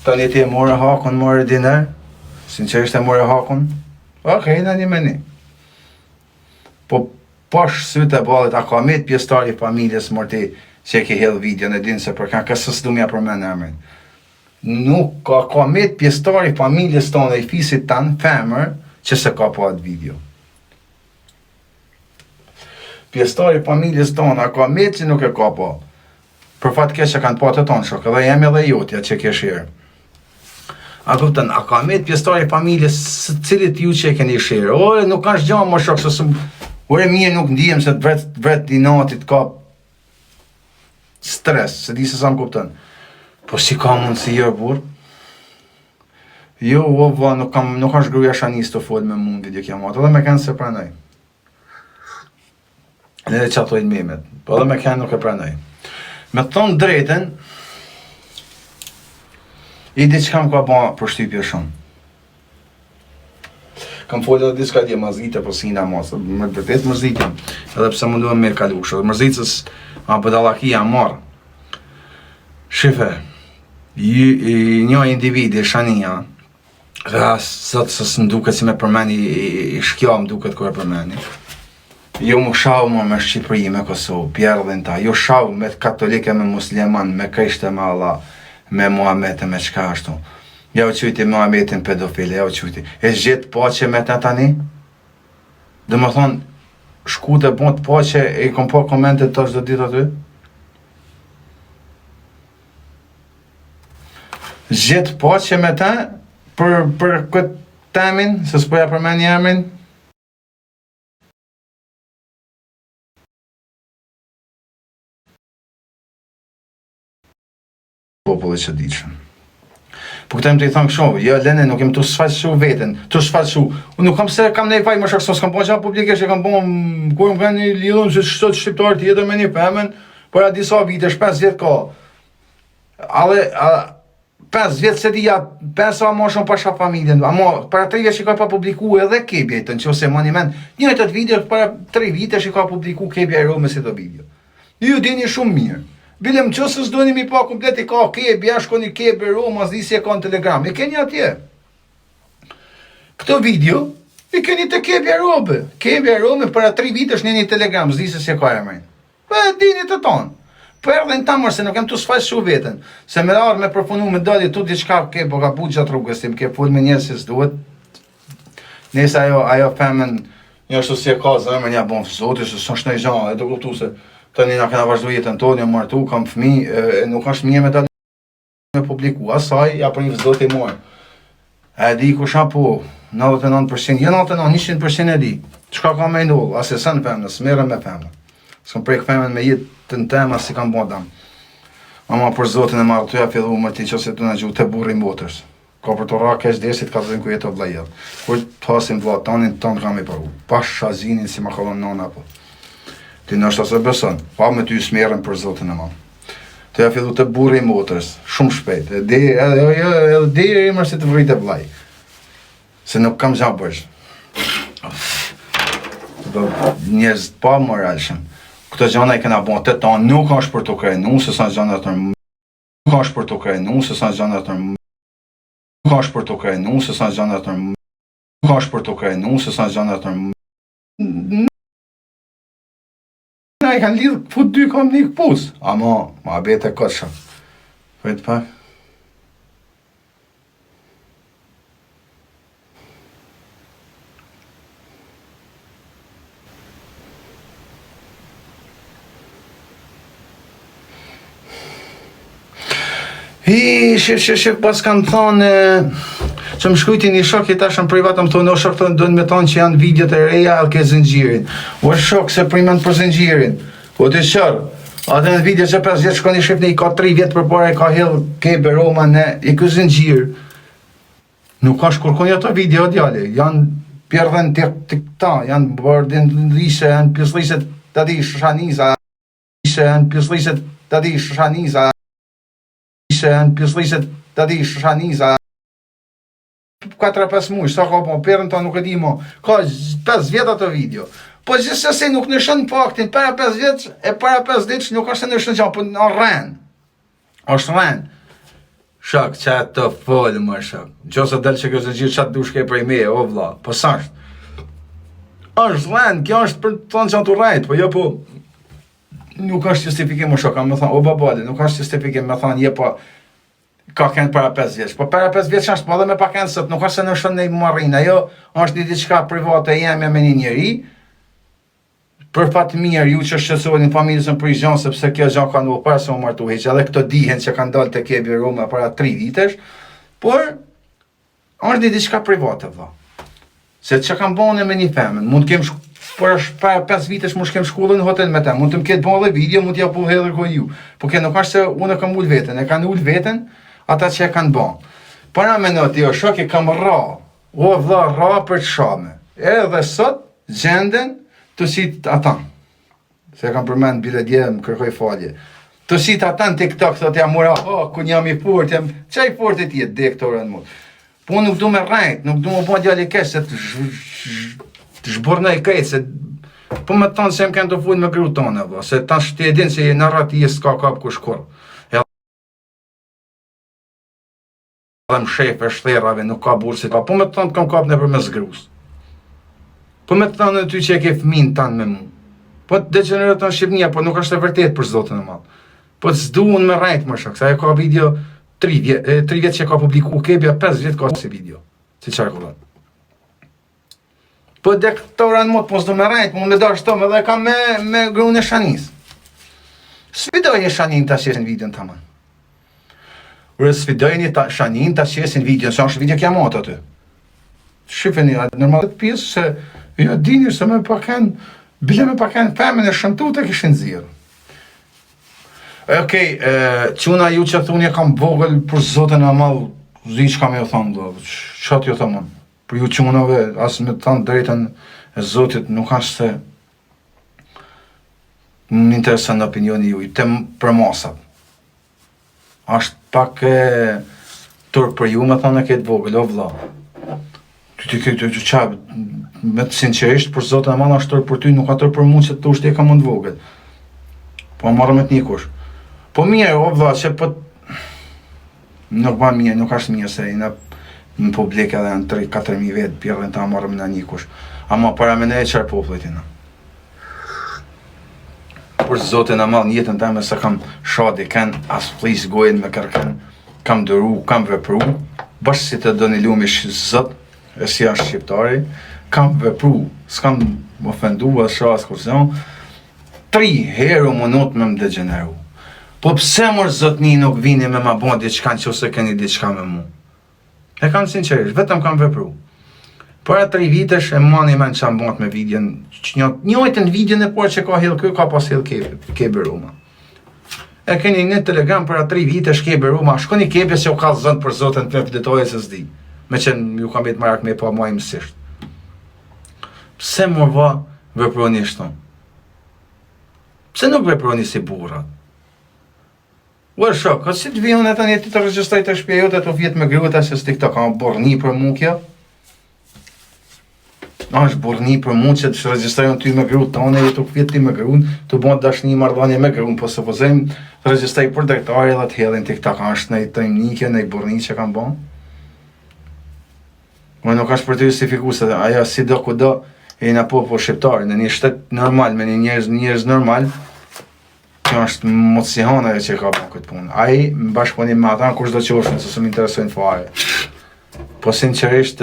Tani ti e more hakun, more diner. Sinqerisht e more hakun. Okej, në një meni. Po pash sytë e balit, a ka met pjesëtari familjes morti që e ke hedh video në dinë se për kanë kësës du mja përmen emrin. Nuk ka met pjesëtari familjes tonë e i fisit tanë femër që se ka pa atë video. Pjesëtari familjes tonë, a ka met që nuk e ka pa. Për fatë keq që kanë pa të tonë shok, edhe jemi edhe jotja që ke shirë. A kuptën, a ka met pjesëtari familjes cilit ju që e keni shirë. Ore, nuk kanë shgjamë më shok, se ore mirë nuk ndihem se të vret i natit ka stres, se di se sa më kuptën. Po si ka mundë si jërë burë? Jo, ova, nuk kanë shgruja shanis të folë me mund video kja matë, edhe me kanë se pranoj. Edhe që atojnë memet, po edhe me kanë nuk e pranoj. Me thonë drejten, i di që kam ka ba për shtypje shumë. Kam folë edhe diska dje mërzite, po si nga masë, me vërtet mërzite, edhe pse më duhem mirë kalushë, edhe mërzitës a bëdalakia marë. Shife, një individi, shania, sot së më duket si me përmeni, i shkja më duket kërë përmeni. Jo më shau më me Shqipëri, me Kosovë, pjerdhin ta, jo shau me katolike, me musliman, me krishte, me Allah, me Muhammed, me qka ashtu. Ja u qyti Muhammedin pedofile, ja u qyti. E gjithë pache me të tani? Dhe më thonë, shkute bon të pache, e kom po komentet të çdo ditë aty? Gjithë pache me të, për këtë temin, se s'poja përmeni emrin, popullit që diqën. Po këta të i thonë kësho, jo, lene, nuk jem të shfaqshu veten, të shfaqshu. Unë nuk kam se kam nej faj më shakso, s'kam po që publikisht, kam po kur më kanë një lidhën që shtot shqiptarë tjetër me një femen, për a disa vitesh, 5 vjet ka. Ale, 5 vjet se dija, 5 a ma shumë pasha familjen, ama para 3 vjet që ka pa publiku edhe kebje, të në që se ma një men, një të video, para 3 vite që ka publiku kebje e rome si të video. Ju dini shumë mirë. Bilem që së zdojnë mi pa komplet i ka kebja, shkoni kebje Roma, zdi si e ka në Telegram. I keni atje. Këto video, i keni të kebja Rome. Kebja Rome para 3 vitesh një Telegram, zdi se e ka e mërën. Po e dini të tonë. Po erdhe në tamër se nuk jem të sfaq shu veten. Se me arë me përfunu me dalje tu diçka ke, po ka bu gjatë rrugës, tim ke full me njerë si s'duhet. Nese ajo femen, një ashtu si e ka zëmër, një bon fëzoti, se së shnoj gjanë, e të kuptu se tani na kena vazhdu jetën tonë, jam martu, kam fëmi, nuk është mje me dalë me publiku, asaj, ja për një vëzdot e morë. E di ku shna po, 99%, jo 99%, 100% e di. Qka ka me ndollë, asë e sënë femnë, së merën me femnë. S'kam prejkë femën me jetë të në tema si kam bo dam. Ama për zotin e marë, të ja fillu më ti që se të në gjuhë të burri mbotërës. Ka për të rake është desit, ka të zinë ku jetë o vlajet. Kur të pasin vla, tanin tonë kam i përru. Pas shazinin si ma kolon nona po. Ti nështë asë beson, pa me ty smerën për zotin e mamë. Të ja fillu të burri i motrës, shumë shpejt, edhe dhe i mërë si të vrit e vlaj. Se nuk kam gja bërsh. Njerëz pa moralshëm. Këto gjana i kena bon të tonë, nuk është për të krenu, se sa gjana të nërmë. Nuk është për të krenu, se sa gjana të nërmë. Nuk është për të krenu, se sa gjana të nërmë. Nuk është për të krenu, se sa gjana të nërmë. I kanë lidhë fut 2 kam një këpus. Ama, ma bete këtë shumë. Vejtë pak. Shif, pas kanë thonë, që më shkujti një shok i tashën privat, më thonë, o shok thonë, dojnë me thonë që janë videot e reja, alë ke zëngjirin. O shok, se primen për zëngjirin. O të qërë, atë në video që 5 vjetë shkoni shifni, i ka 3 vjetë për pare, ka hillë kebe Roma, i kë zëngjir. Nuk ka shkurkon ato video, djali, janë pjerdhen të këta, janë bardin lishe, janë pjëslishet të di shaniza, janë pjëslishet të di shaniza, janë pjëslishet të di shaniza, 4-5 muaj, sa ka po, përën ta nuk e di mo, ka 5 vjetë ato video. Po gjithsesi nuk nëshën faktin, para 5 vjetë, e para 5 ditë nuk është nëshën qanë, po në rrenë. është rrenë. Shak, që të folë më shak. Gjose del që kështë gjithë qatë dushke prej me, o vla, po sashtë. është rend, kjo është për të thonë që anë të rajtë, po jo po, nuk është justifikim më shok, kam me thonë, o babali, nuk është justifikim me thonë, je po, ka kënë para 5 vjeç, po para 5 vjeç është po edhe me pa kënë sot, nuk është se në shënë në i marrinë, ajo është një diçka private jemja me një njeri, për fatë mirë ju që shqetësohet një familjës në prizjon, sepse kjo gjë ka ndodhur para se u martu heq, edhe këto dihen që kanë dalë te kebi Roma para 3 vitesh, por është një diçka private valla. Se që kam bënë me një femën, mund të kem por është para 5 vitesh mund të kem shkollën në hotel me ta, mund të më ketë bënë video, mund t'ja pu hedhur ko ju. Po kjo nuk është se unë kam ul veten, e kanë ul veten ata që e kanë bënë. Para me në ti o shok e kam ra, o vlla ra për të shame. Edhe sot gjenden të sit ata. Se kam përmend bile dje më kërkoj falje. Të sit ata në TikTok thot jam mora, ku jam i fort, jam çaj fort e ti dektorën mu. Po nuk du me rrejt, nuk du me bo djali kesh, se të zhbornej krejt, se po me tonë se më kënë të full me gru tonë, se tash të edhin se në rrati jesë s'ka kap ku shkur. Edhe më shef e shterave, nuk ka bursit, po me tonë të kam kap në për me zgrus. Po me tonë në ty që e ke fmin tanë me mu. Po të degenerët në Shqipnia, po nuk është e vërtet për zotën e malë. Po të zdu unë me rrejt më shak, sa e ka video 3 vjetë që ka publiku kebja, 5 vjetë ka si video, si qarkullat. Po dektoran mot, po s'do me rajt, po me dash tome dhe ka me grunë e Shanis. Sfidojnë Shanin të asjesin videon të aman. Ure sfidojnë Shanin të asjesin videon, se është video kja motë aty. Shifeni, normal të pjesë se, jo dini se me paken, bile me paken femën e shëntu të kishin zirë. Okej, quna ju që thunje kam vogël për zotën e malë, zi që kam e thonë, qatë ju thëmën, për ju qunave, asë me thonë drejten e zotit, nuk ashtë se më interesën në opinioni ju, i tem për masat. Ashtë pak e tërë për ju, me thonë e këtë vogël, o vla. Me të sinqerisht, për zotën e malë ashtë tërë për ty, nuk ka tërë për mund që të ushtë e ka mund vogël. Po marrë me të një kush. Po mirë, o vla, që po... Nuk ba mirë, nuk ashtë mirë, se në publik edhe në 3-4.000 vetë, pjerën ta marrëm në një kush. Ama para me ne e qarë popullit në. Për zotin e malë njëtën të me se kam shadi, kanë asë flisë gojnë me kërken, kam dëru, kam vepru, bashkë si të do një lumi zët, e si ashtë shqiptari, kam vepru, s'kam ofendu, e shras kursion, 3 herë më not me më degeneru. Po pse mërë zotni nuk vini me ma bon diçka që ose keni diçka me mu? E kam sinqerisht, vetëm kam vepru. Para 3 vitesh e mani men që am bon me videon, njojtën videon e por që ka hil ka pas hil kebi Roma. E keni një telegram para 3 vitesh kebi Roma, shkoni kebi se u ka zënd për zotën të detojë se zdi. Me që ju kam bitë marak me pa muaj mësisht. Pse mërë va veproni shton? Pse nuk veproni si burat? Ua shok, ka si të vijon e të një ti të registraj të shpjejot e të vjetë me gruta se s'ti këta ka borni për mu kja? është borni për mu që të registrajnë ty me grutë tonë e të vjetë ti me grunë, të bënë dashni mardhanje me grunë, po se pozem të registraj për drektari dhe të hedhin ti këta ka është në i trejmnike, në i borni që kanë bënë. Më nuk është për të justifiku se aja si do ku do e në popo shqiptari, në një shtetë normal, me një njerëz normal, kjo është motësihana e që ka bërë këtë punë. Aji, më bashkëpunim me ata, kush do qofshin, se së më interesojnë fare. Po sinqerisht,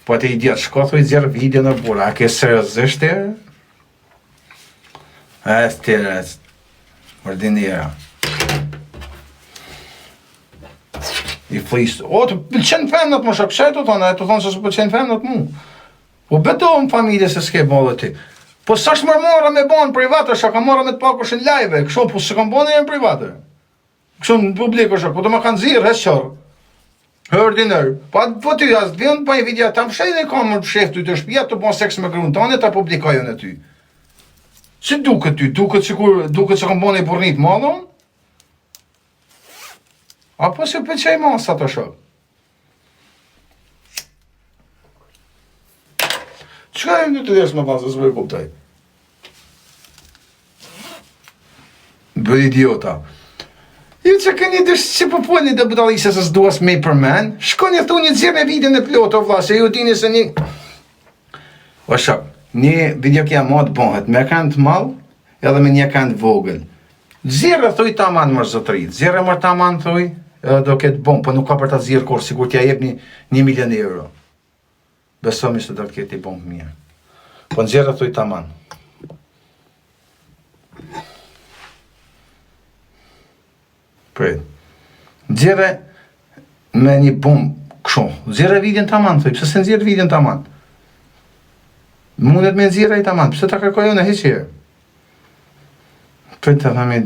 po të i djetë shkothu i zjerë video në bura, a ke seriozisht tërë? E së tërë, vërdinira. I flisë, o, të pëlqen femnat më shak, qëtë të thonë, e të thonë se së pëlqen femnat mu. Po betohëm familje se s'ke bëllë ti. Po sa është mërmora me banë private, shak, ka mora me të pakush në live, kështu, po se kam banë e në private. Kështu në publiko, shak, po të më kanë zirë, hes qarë. Hërdinër. Po ty, as të vjen pa i vidja, ta më shej dhe kam më shef ty të shpia, të banë seks me grunë tane, ta publikojën e ty. Si duket ty? Duket që kam banë e burnit madhon? Apo se pëlqej masa të shak? Qëka e në të deshë më pasë, së më kuptaj? Bërë idiota. Ju që këni dështë që pëponi dhe budalisë se s'duas me për men, shkoni thuni të zirë e videon e plotë o vla, se ju tini se një... O shok, një video kja mod bëhet me kanë të malë edhe me një kanë të vogël. Zirë e thuj taman mërë zotërit, zirë e mërë taman thuj, edhe do ketë bon, po nuk ka për ta zirë kur, sigur t'ja jep një 1.000.000 euro. Besomi se do të ketë i bon mirë. Po në zirë e thuj taman. Prej. Nxjerre me një bumë kështu. Nxjerre videon taman, thoj, pse se nxjerr videon taman? Mundet me nxjerr ai taman, pse ta kërkoj unë hiç herë? Prej të thami...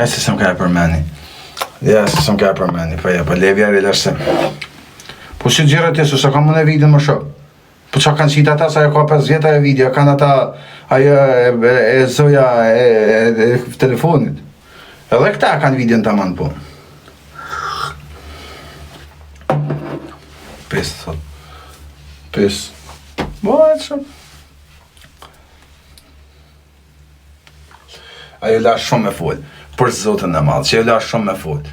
se s'm ka e përmeni. Ja, se s'm ka e përmeni, po ja, po levja relashse. Po si gjera të su, sa ka mune video më shok. Po qa kanë qita ata, sa e ka 5 vjeta e video, kanë ata ajo e zoja e telefonit. Edhe këta kanë video në taman po. Pes, thot. Pes. Bo, e të shumë. Ajo la shumë me folë. Për zotën e madhë, që e la shumë me fut.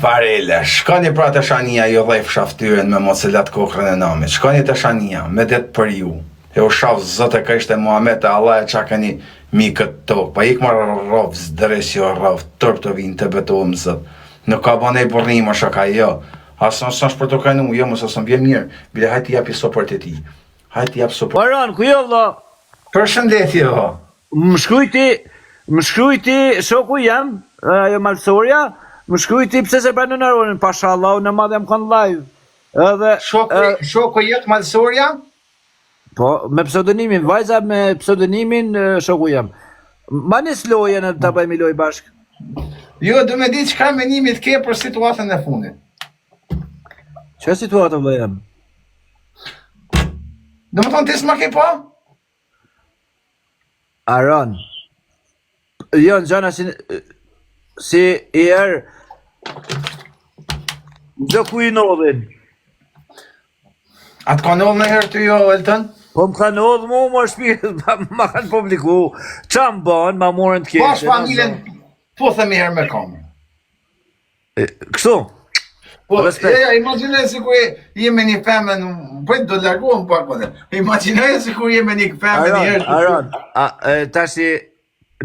Farele, shkoni pra të shania, jo dhejf shaftyren me mocelat kokrën e namit. Shkoni të shania, me det për ju. E u shaf zote ka ishte Muhammed e Allah e qa këni mi këtë tokë. Pa ik marë rovë, zdres jo rovë, tërp të vinë të betohëm zot. Nuk ka bane i burnim, është ka jo. Asë nësë për të kajnu, jo mësë asë më bje mirë. Bile hajti japi sopër të ti. Hajti japi sopër. Baran, ku jo vla? Përshëndetje, ho. Më shkrujti shoku jam, ajo malësoria, më shkrujti pse se pranë në ronin, pasha Allah, në madhe jam kanë live. Edhe... Shoku jetë malësoria? Po, me pseudonimin, vajza me pseudonimin shoku jam. Ma një sloje në të bëjmë i loj bashkë. Jo, du me di që ka menimit ke për situatën e fundit. Që situatën vë jam? Do më thonë ti s'ma ke po? Aron. Jo, në gjana si i erë do ku i nodhin. A të ka nodhë në herë të jo, Elton? Po më ka nodhë mu, më shpirë, ma kanë publiku. Qa më banë, ma morën të keshë. Pash familjen, po thëmi herë me kamë. Kështu? Po, imaginaj si ku jemi një femën, po do largohëm pak po dhe. Imaginaj si ku jemi një femën një herë. Aron, tashi,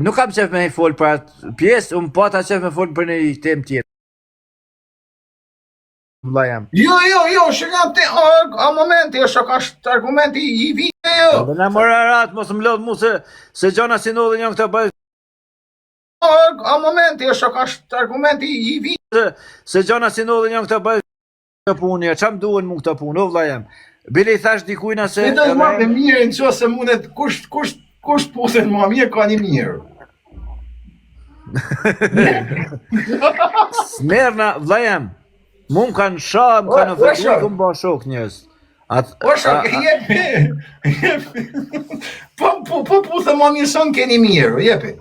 nuk kam qef me i folë për atë pjesë, unë po ta qef me folë për një tem tjetë. Vla jam. Jo, shëka te, a momenti, është argumenti i video. Dhe në mërë aratë, mos më lodhë mu se gjona si nodhë njën këtë bëjë. A momenti, është argumenti i video. Se gjona si nodhë njën këtë bëjë këtë punë, qa më duhen mu këtë punë, o vla jam. Bili thash dikujna se... Se të marrë me mirë në që se mundet, kusht pusën ma mirë, ka një mirë. Smerna, vla jam. Mu më kanë shah, më kanë ofendu, ku më ba shok njës. O shok, jepi. Po pusën ma mirë son keni mirë, jepi.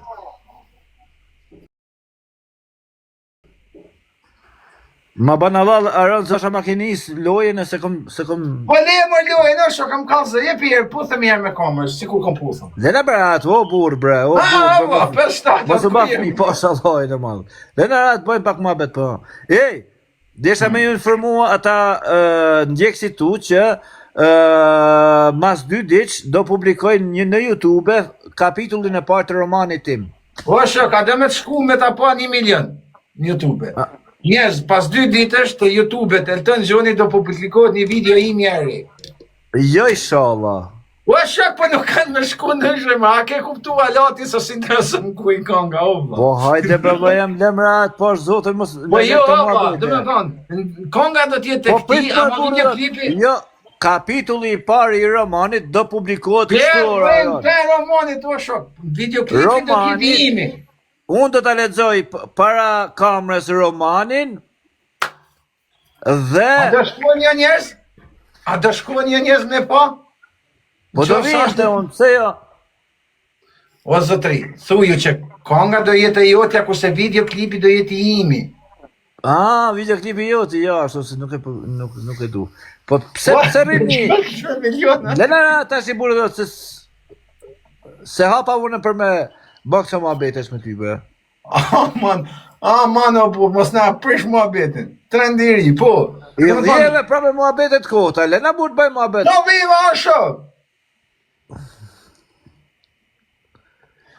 Ma banalal, Aron, zësha makinis lojën e se kom... Po le më lojën, o shok, kam kalzë, jepi herë, pusëm herë me kamërës, si kur kom pusëm. Dhe në berat, o burë bre, o burë. Për shtatë, mos u baf mi pasha lojën e madhë. Dhe në ratë, bojmë pak ma betë po. Ej, desha me ju informua ata ndjekësi tu që mas 2 diq do publikojnë në YouTube kapitullin e partë të romanit tim. O shok, a dhe me të shku me ta pa 1 milion në YouTube. Njerëz, pas 2 ditësh të YouTube-et, Elton Gjoni do publikohet një video i mjeri. Jo, inshallah. O shok, po nuk kanë me shku në shremë, a ke kuptu alati së si interesën ku i ka nga ovla. Po hajde bërë jam lemrat, po është zotër mos... Po jo, opa, dhe me thonë, konga do tjetë të këti, a më një klipi... Jo, kapitulli i pari i romanit do publikohet kështu Aron. Per romanit, o shok, videoklipi do tjetë imi. Unë do të lexoj para kamrës romanin, Dhe A do shkuan një njerëz? A do shkuan një njerëz me pa? po do vinte unë, pse jo? O zotri, thuju që konga do jetë e jotja, kurse videoklipi do jetë i imi. Videoklipi joti, jo, ashtu se nuk e du. Po pse rrini? Miliona. Lena tash i burë do se hapa unë për me baksa mua betesh me ty bë. Aman, o po, mos na prish mua betin. Trendiri, po. Jeve prapë mua betet kota, Lena burë të bëj mua bet. No viva asho!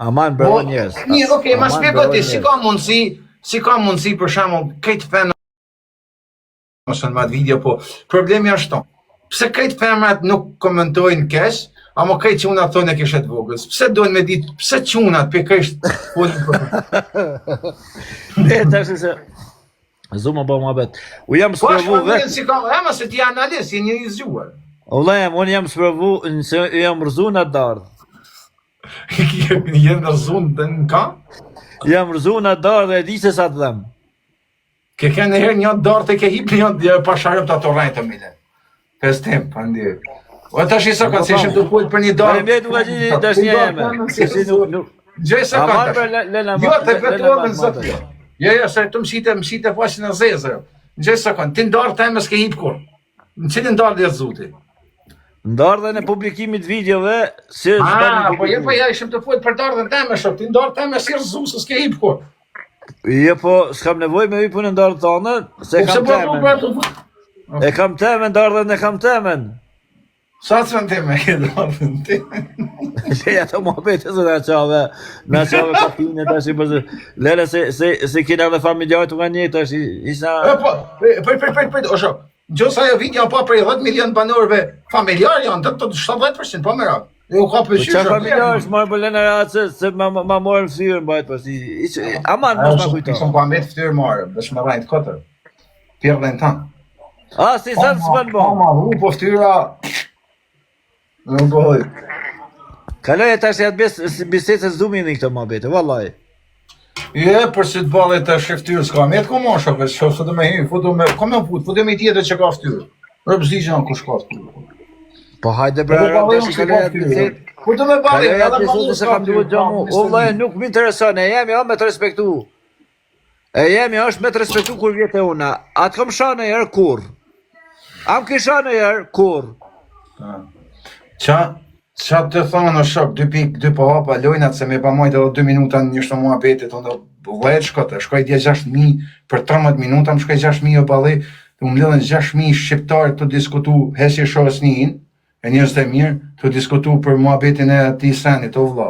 Aman bërë njerëz. Mirë, okej, ma shpjego ti, si ka mundësi për shembull këtë fenë ose në matë video, po problemi është tonë. Pse këtë femrat nuk komentojnë kesh, ama këtë qunat thonë e kishet vogës. Pse dojnë me ditë, pse qunat për kështë folin për Tash se Zuma bo mua bet. U jam Po sprovu është vet. si ka, ama se ti analist, je një i zgjuar. Unë jam sprovu, se jam rëzu në dardh. Jenë rëzun të në ka? Jam rëzu në dardh dhe e di se sa të dhem. Ke kënë herë një darë të ke hip një pasharëm të ato rajnë të mile. Festim, pandi. O të shi së kanë, se ishëm të pojtë për një darë. Mjetu ka që dash një jeme. Gjej së kanë. Jo, të vetuamën zëtë. Jo, se të mshite faqin e zezë. Gjej së kanë, ti ndarë të emës ke hip kur. Në cilin ndarë dhe zuti. Ndardhen e publikimit videove, si Po ja ishëm të pojtë për dardhen të emës, ti ndarë të emës si rëzu, se s'ke hip kur. Jo, po, s'kam nevoj me hypun e ndardhë tonë, se kam temen. E kam temen, ndardhen e kam temen. Sa të në teme e dardhen ti? Ja të muhabete se në qave kapine, tash i përse, lele se kina dhe familjarë të nga një, tash isha... Për, o shok, gjosa jo video pa prej 10 milion banorëve familjar janë, të 70%, po më rakë. Jo ka për Qa familjarë është marë për lene ratë se ma morën ftyrën bajtë përsi. Aman mos ma kujto. Isëm pa me të ftyrë marë, dhe shme rajnë të këtër. Pjerë dhe në tanë. Si sa të s'pan bo. Hu po ftyra... Në bëhoj. Kaloj e tash e atë biset se s'du një këtë ma bete, vallaj. Për si të bëllë të shëftyrë s'ka me të ku ma shokve, s'ka të me hi, ka me futu me tjetër që ka ftyrë. Rëbë zdi që janë ku shka ftyrë. Po hajde bre, kaloj e atë biset. Futu me bëllë, Kaloj e atë biset se kam duhet gjamu. O vllaj, nuk më intereson, e jemi me të respektu. E jemi është me të respektu kur vjetë e una. Atë kam shanë e jërë kur. Am kisha në jërë kur. Qa të thonë në shok, 2 po hapa lojnat se me pa mojtë edhe 2 minuta në njështë mua betit, unë vajtë shkote, shkoj dje 6.000, për 13 minuta më shkoj 6.000 o bali, të më lidhen 6.000 shqiptarë të diskutu hesje shohës njën, e njërës të mirë, të diskutu për mua betin e ati senit, o vla.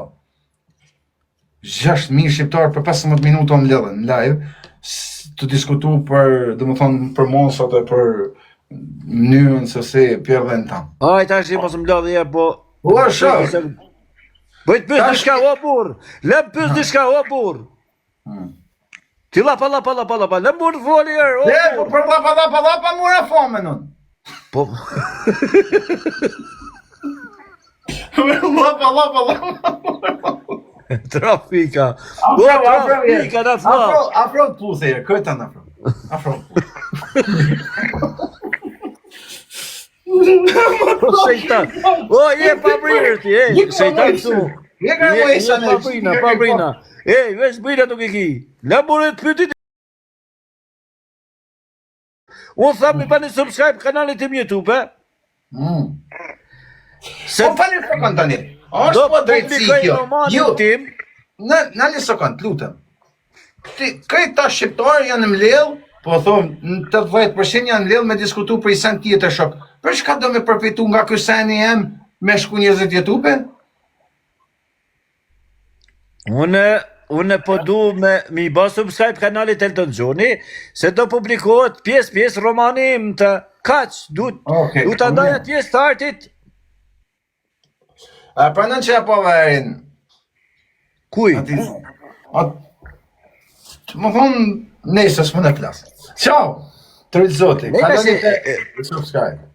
6.000 shqiptarë për 15 minuta më lidhen në live, të diskutu për, dhe më thonë, për mosat e për mënyrën se se pjerë dhe në tamë. Aj, ta shi mos më lodhë je, po... O, shok! Bëjt pës në shka, o burë! Lem pës në shka, o burë! Ti lapa, lem burë të voli erë, o burë! Po për lapa, mura fome nën! Po... Lapa! Trafika! O, trafika, da të ma! Afro të plus e këta në afro. Po shejtan. O, je pa brirë ti, shejtan tu. Je ka më isha në pa brina. Veç brina nuk e ki. La burë të pytit. Unë thamë mi pa një subscribe kanalit tim YouTube, Po falë një sekund tani. Është po drejtësi kjo. Jo, tim. Në një sekund, lutem. Këta shqiptarë janë mbledh, po thonë, në 80% janë mbledh me diskutu për i sen tjetër shok. Për çka do me përfitu nga ky seni em me shku 20 YouTube? Unë po du me mi ba subscribe kanalit Elton Gjoni, se do publikohet pjesë romani im të kaq, du të ndaj atje startit. Pranon që e po verin. Kuj? Më thonë, nesës më në klasë. Ciao! Të rritë zoti, kanalit e subscribe.